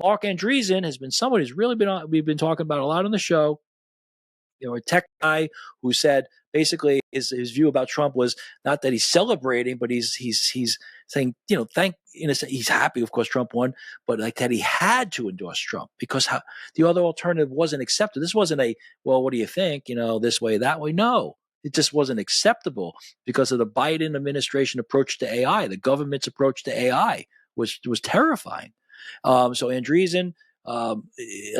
Mark Andreessen has been someone who's really been on, we've been talking about a lot on the show. A tech guy who said basically his view about Trump was not that he's celebrating, but he's saying, he's happy, of course, Trump won, but like that he had to endorse Trump because the other alternative wasn't accepted. This wasn't well, what do you think? This way, that way. No, it just wasn't acceptable because of the Biden administration approach to AI. The government's approach to AI was terrifying. So Andreessen, a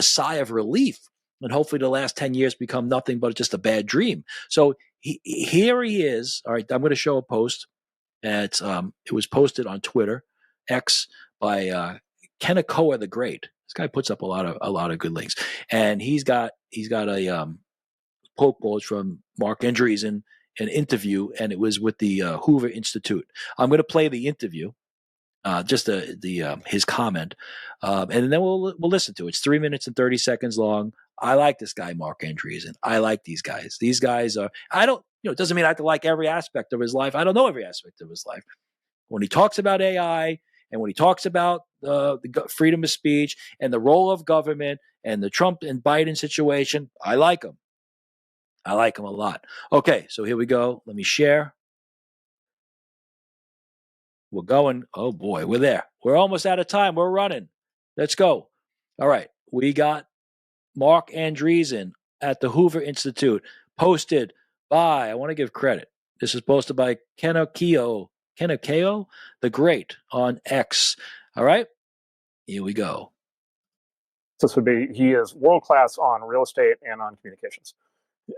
sigh of relief. And hopefully the last 10 years become nothing but just a bad dream. So here he is. All right, I'm going to show a post. It was posted on Twitter, X, by Kenakoa the Great. This guy puts up a lot of good links. And he's got a quote from Mark Andreessen, an interview, and it was with the Hoover Institute. I'm going to play the interview. Just his comment, and then we'll listen to it. It's 3 minutes and 30 seconds long. I like this guy, Mark Andreessen. I like these guys. These guys are. I don't. It doesn't mean I have to like every aspect of his life. I don't know every aspect of his life. When he talks about AI and when he talks about the freedom of speech and the role of government and the Trump and Biden situation, I like him. I like him a lot. Okay, so here we go. Let me share. We're going. Oh boy, we're there. We're almost out of time. We're running. Let's go. All right. We got Mark Andreessen at the Hoover Institute, posted by, I want to give credit. This is posted by Kenakoa the Great on X. All right. Here we go. This would be, he is world-class on real estate and on communications.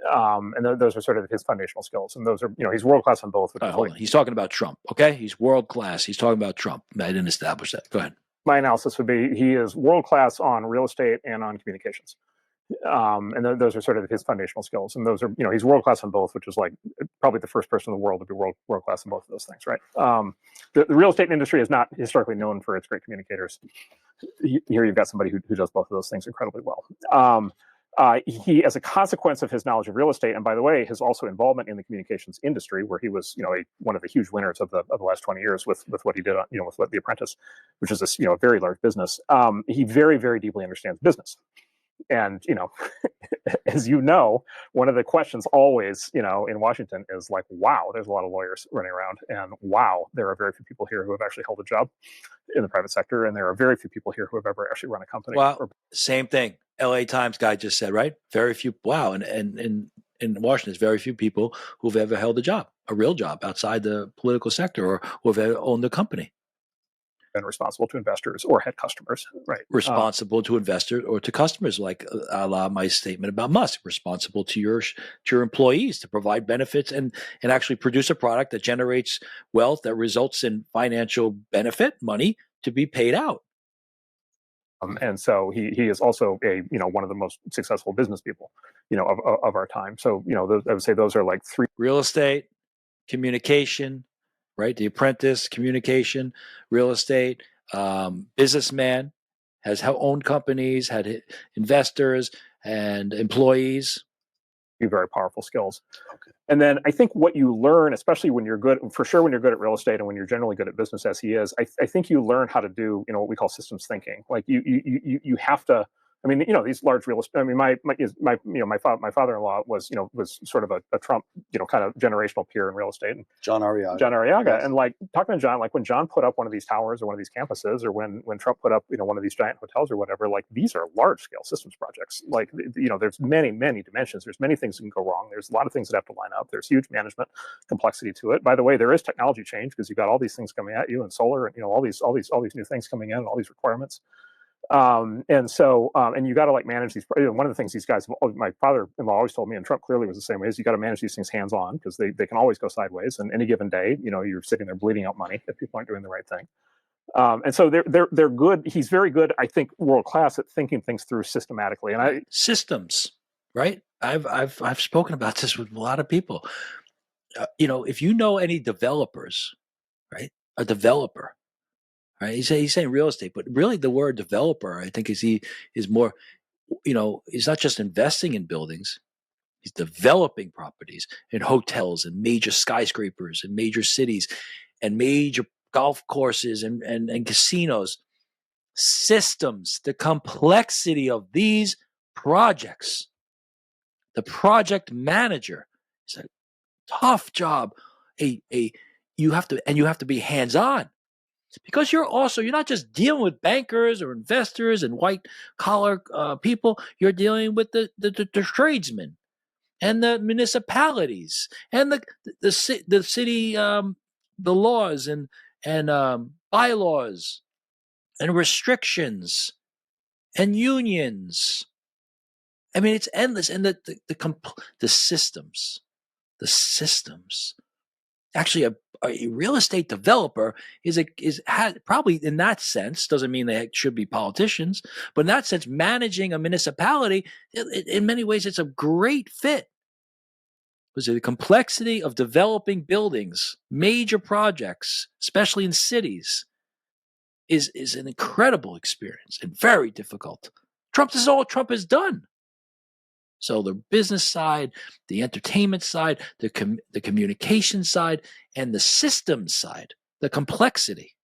And those are sort of his foundational skills. And those are, he's world-class on both. Hold on. He's talking about Trump, okay? He's world-class. He's talking about Trump. I didn't establish that. Go ahead. My analysis would be, he is world-class on real estate and on communications. And those are sort of his foundational skills. And those are, he's world-class on both, which is like probably the first person in the world to be world-class on both of those things, right? The real estate industry is not historically known for its great communicators. Here you've got somebody who does both of those things incredibly well. He, as a consequence of his knowledge of real estate, and by the way, his also involvement in the communications industry, where he was, one of the huge winners of the last 20 years with what he did, with The Apprentice, which is this, a very large business. He very, very deeply understands business. And, as one of the questions always, in Washington is like, wow, there's a lot of lawyers running around. And wow, there are very few people here who have actually held a job in the private sector. And there are very few people here who have ever actually run a company. Wow. Same thing. LA Times guy just said, right? Very few. Wow. And in Washington, there's very few people who've ever held a real job outside the political sector or who've ever owned a company. And responsible to investors or had customers, right? Responsible to investors or to customers, like a la my statement about Musk. Responsible to your employees to provide benefits and actually produce a product that generates wealth that results in financial benefit, money to be paid out. And so he is also one of the most successful business people, of our time. So, I would say those are like three: real estate, communication, right? The Apprentice, communication, real estate, businessman, has owned companies, had investors and employees. Very powerful skills. Okay. And then I think what you learn, especially when you're good, for sure, when you're good at real estate and when you're generally good at business, as he is, I think you learn how to do, what we call systems thinking. Like you have to. I mean, these large real estate. I mean, my father-in-law was sort of a Trump, kind of generational peer in real estate. And John Arriaga. Yes. And like talking to John, like when John put up one of these towers or one of these campuses, or when Trump put up, one of these giant hotels or whatever, like these are large-scale systems projects. Like, there's many dimensions. There's many things that can go wrong. There's a lot of things that have to line up. There's huge management complexity to it. By the way, there is technology change because you've got all these things coming at you and solar and all these new things coming in and all these requirements. And so, and you got to manage these. One of the things these guys, my father-in-law always told me, and Trump clearly was the same way, is you got to manage these things hands-on because they can always go sideways. And any given day, you're sitting there bleeding out money if people aren't doing the right thing. And so they're good. He's very good, I think, world-class at thinking things through systematically. And systems, right? I've spoken about this with a lot of people. If you know any developers, right? A developer. Right? He's saying real estate, but really the word developer, I think, is more, he's not just investing in buildings, he's developing properties and hotels and major skyscrapers and major cities and major golf courses and casinos. systems, the complexity of these projects. The project manager is a tough job. You have to be hands-on, because you're not just dealing with bankers or investors and white collar people. You're dealing with the tradesmen and the municipalities and the city, the laws and bylaws and restrictions and unions. I mean, it's endless. And the systems, actually a real estate developer has probably, in that sense, doesn't mean they should be politicians, but in that sense, managing a municipality, in many ways, it's a great fit. Because the complexity of developing buildings, major projects, especially in cities, is an incredible experience and very difficult. This is all Trump has done. So the business side, the entertainment side, the communication side, and the systems side, the complexity.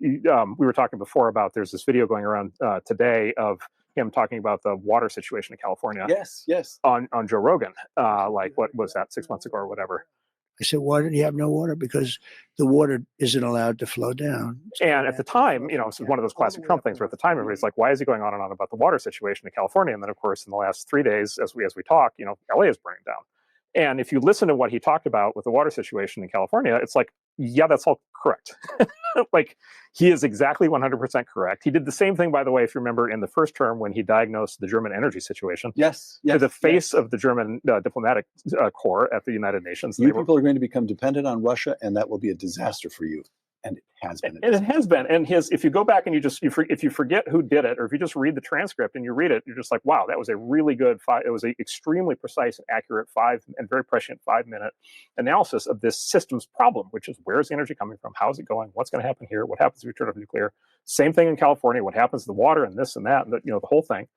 We were talking before about, there's this video going around today of him talking about the water situation in California. Yes. On Joe Rogan, like, what was that, 6 months ago or whatever. I said, why did he have no water? Because the water isn't allowed to flow down. And at the time, this is one of those classic Trump things where at the time everybody's like, why is he going on and on about the water situation in California? And then, of course, in the last 3 days, as we talk, LA is burning down. And if you listen to what he talked about with the water situation in California, it's like, yeah, that's all correct. Like, he is exactly 100% correct. He did the same thing, by the way, if you remember, in the first term when he diagnosed the German energy situation. Yes. To the face of the German diplomatic corps at the United Nations. You people are going to become dependent on Russia, and that will be a disaster for you. And it has been. And it has been. And if you go back and if you forget who did it, or if you just read the transcript and you read it, you're just like, wow, that was a really good it was an extremely precise and accurate and very prescient 5-minute analysis of this systems problem, which is, where's the energy coming from? How's it going? What's going to happen here? What happens if we turn off nuclear? Same thing in California. What happens to the water and this and that, and the whole thing.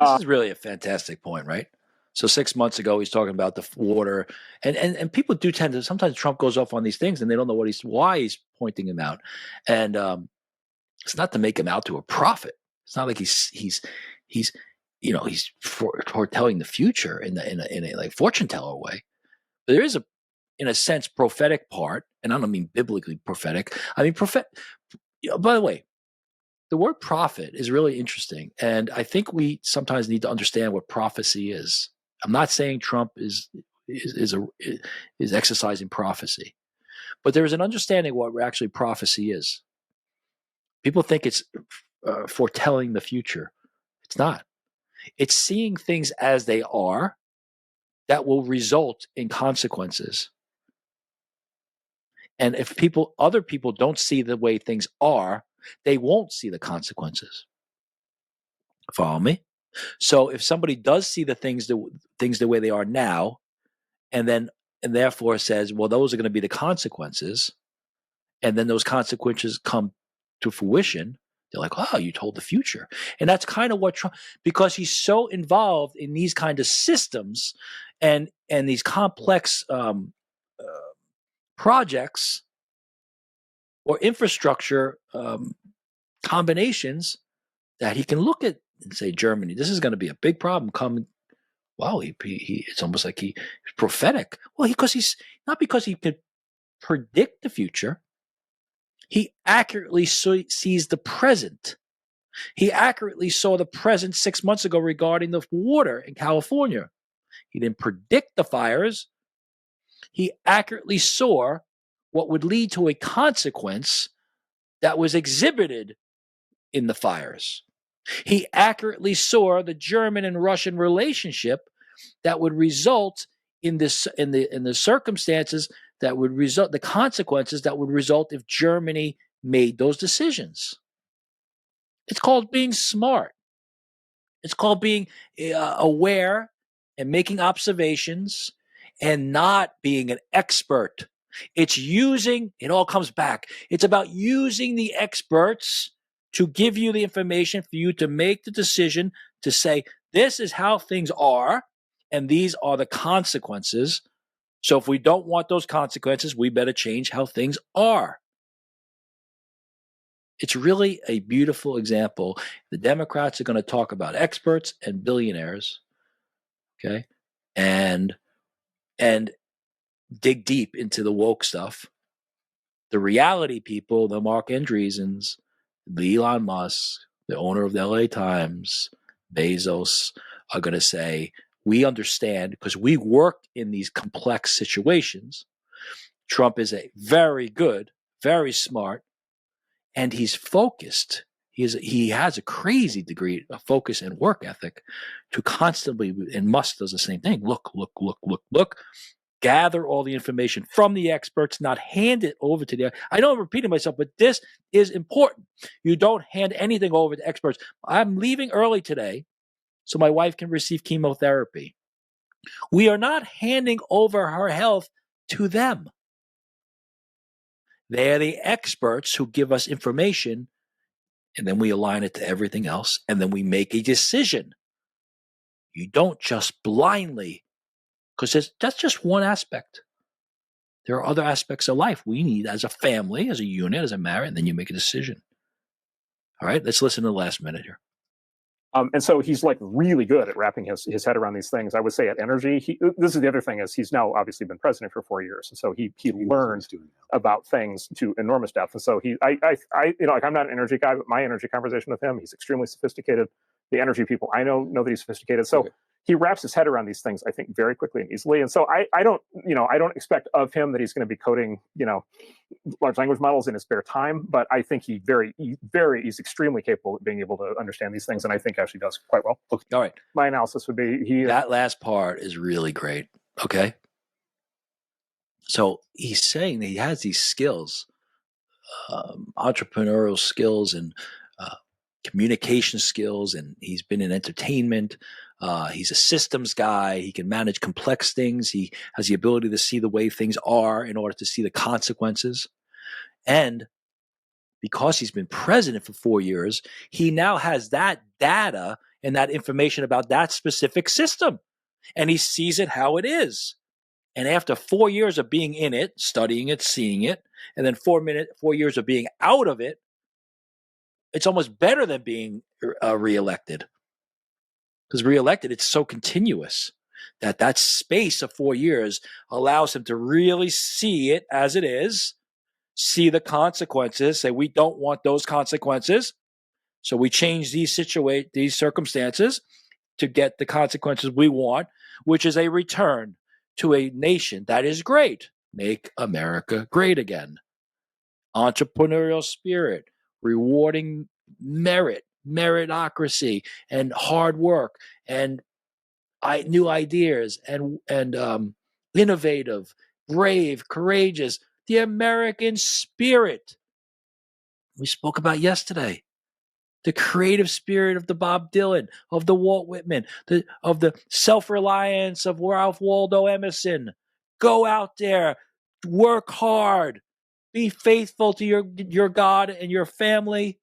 This is really a fantastic point, right? So 6 months ago, he's talking about the water, and people do tend to, sometimes Trump goes off on these things and they don't know why he's pointing them out. And it's not to make him out to a prophet. It's not like he's foretelling the future in a like fortune teller way. But there is in a sense, prophetic part, and I don't mean biblically prophetic. I mean by the way, the word prophet is really interesting, and I think we sometimes need to understand what prophecy is. I'm not saying Trump is exercising prophecy, but there is an understanding of what actually prophecy is. People think it's foretelling the future. It's not. It's seeing things as they are that will result in consequences. And if other people don't see the way things are, they won't see the consequences. Follow me? So if somebody does see the things the way they are now, and therefore says, well, those are going to be the consequences, and then those consequences come to fruition, they're like, oh, you told the future. And that's kind of what Trump, because he's so involved in these kind of systems and these complex projects or infrastructure combinations, that he can look at and say, Germany, this is going to be a big problem coming. Wow, it's almost like he's prophetic. Well, he's not because he could predict the future. He accurately sees the present. He accurately saw the present 6 months ago regarding the water in California. He didn't predict the fires. He accurately saw what would lead to a consequence that was exhibited in the fires. He accurately saw the German and Russian relationship that would result in the circumstances that would result, the consequences that would result if Germany made those decisions. It's called being smart. It's called being aware and making observations and not being an expert. It all comes back. It's about using the experts to give you the information for you to make the decision to say, this is how things are, and these are the consequences. So if we don't want those consequences, we better change how things are. It's really a beautiful example. The Democrats are going to talk about experts and billionaires, okay, and dig deep into the woke stuff. The reality people, the Mark Andreessens, the Elon Musk, the owner of the LA Times, Bezos, are going to say, we understand because we work in these complex situations. Trump is a very good, very smart, and he's focused. He has a crazy degree of focus and work ethic to constantly, and Musk does the same thing. Look, gather all the information from the experts, not hand it over to the. I know I'm repeating myself, but this is important. You don't hand anything over to experts. I'm leaving early today so my wife can receive chemotherapy. We are not handing over her health to them. They are the experts who give us information, and then we align it to everything else, and then we make a decision. You don't just blindly, because that's just one aspect. There are other aspects of life we need as a family, as a unit, as a marriage, and then you make a decision. All right, let's listen to the last minute here. And so he's like really good at wrapping his head around these things. I would say at energy, this is the other thing is he's now obviously been president for 4 years, and so he learns about things to enormous depth. And so like I'm not an energy guy, but my energy conversation with him, he's extremely sophisticated. The energy people I know that he's sophisticated. So he wraps his head around these things, I think, very quickly and easily. And so I don't expect of him that he's going to be coding, large language models in his spare time, but I think he's extremely capable of being able to understand these things, and I think actually does quite well. All right. My analysis would be that last part is really great. Okay. So he's saying that he has these skills, entrepreneurial skills and communication skills, and he's been in entertainment. He's a systems guy. He can manage complex things. He has the ability to see the way things are in order to see the consequences. And because he's been president for 4 years, he now has that data and that information about that specific system. And he sees it how it is. And after 4 years of being in it, studying it, seeing it, and then 4 years of being out of it, it's almost better than being reelected. Because reelected, it's so continuous that space of 4 years allows him to really see it as it is, see the consequences, say we don't want those consequences, so we change these circumstances to get the consequences we want, which is a return to a nation that is great. Make America great again. Entrepreneurial spirit, rewarding meritocracy, and hard work, and new ideas, and innovative, brave, courageous. The American spirit we spoke about yesterday. The creative spirit of the Bob Dylan, of the Walt Whitman, of the self-reliance of Ralph Waldo Emerson. Go out there, work hard, be faithful to your God and your family,